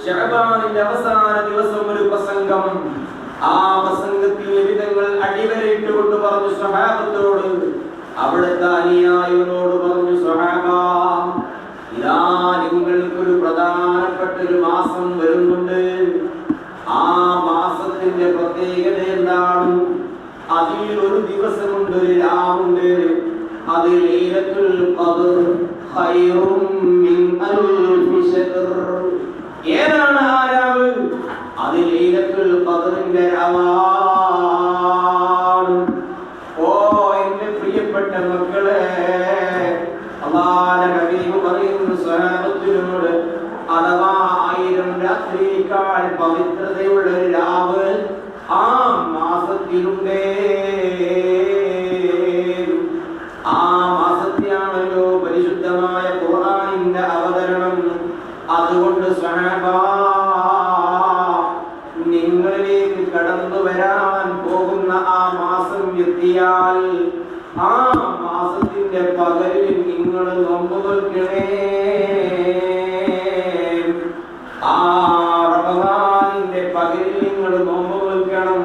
ശഅബാനിന്റെ അവസാന ദിവസം ഒരു പ്രസംഗം. ആ പ്രസംഗത്തിൽ വിധങ്ങൾ അടിവരയിട്ടുകൊണ്ട് പറഞ്ഞു സ്വഹാബത്തോട്, അവിടുത്തെ അനുയായികളോട് പറഞ്ഞു, സ്വഹാബ, ഇതാ നിങ്ങൾക്കൊരു പ്രധാനപ്പെട്ട ഒരു മാസം വരുന്നുണ്ട്. ആ മാസത്തിന്റെ പ്രത്യേകത എന്താണ്? അതിൽ ഒരു ദിവസമുണ്ട്, ഒരു രാവുണ്ട്. അത് ലൈലത്തുൽ ഖദർ ഖൈറും മിൻ അൽഫി ശഹർ. ഏതാണ് ആ രാവ്? അത് ലൈലത്തുൽ ഖദറിന്റെ രാവാണ്. ഓ എന്റെ പ്രിയപ്പെട്ട മക്കളെ, അല്ലാഹുവിന്റെ ഹബീബ് പറയുന്നു സ്വഹാബത്തിനോട്, അഥവാ 1000 രാത്രിയേക്കാൾ പവിത്രതയുള്ള ഒരു രാവ് ആ മാസത്തിലുണ്ടേ. ആ മാസത്തിലാണല്ലോ പരിശുദ്ധമായ ഖുർആനിന്റെ അവതരണം. അതുകൊണ്ട് സ്വഹാബ, നിങ്ങളിലേക്ക് കടന്നു വരാൻ പോകുന്ന ആ മാസം എത്തിയാൽ ആ മാസത്തിന്റെ പകലിൽ നിങ്ങൾ നോമ്പ് നോൽക്കണേ. ആ റമദാനിന്റെ പകലിൽ നിങ്ങൾ നോമ്പ് നോൽക്കണം.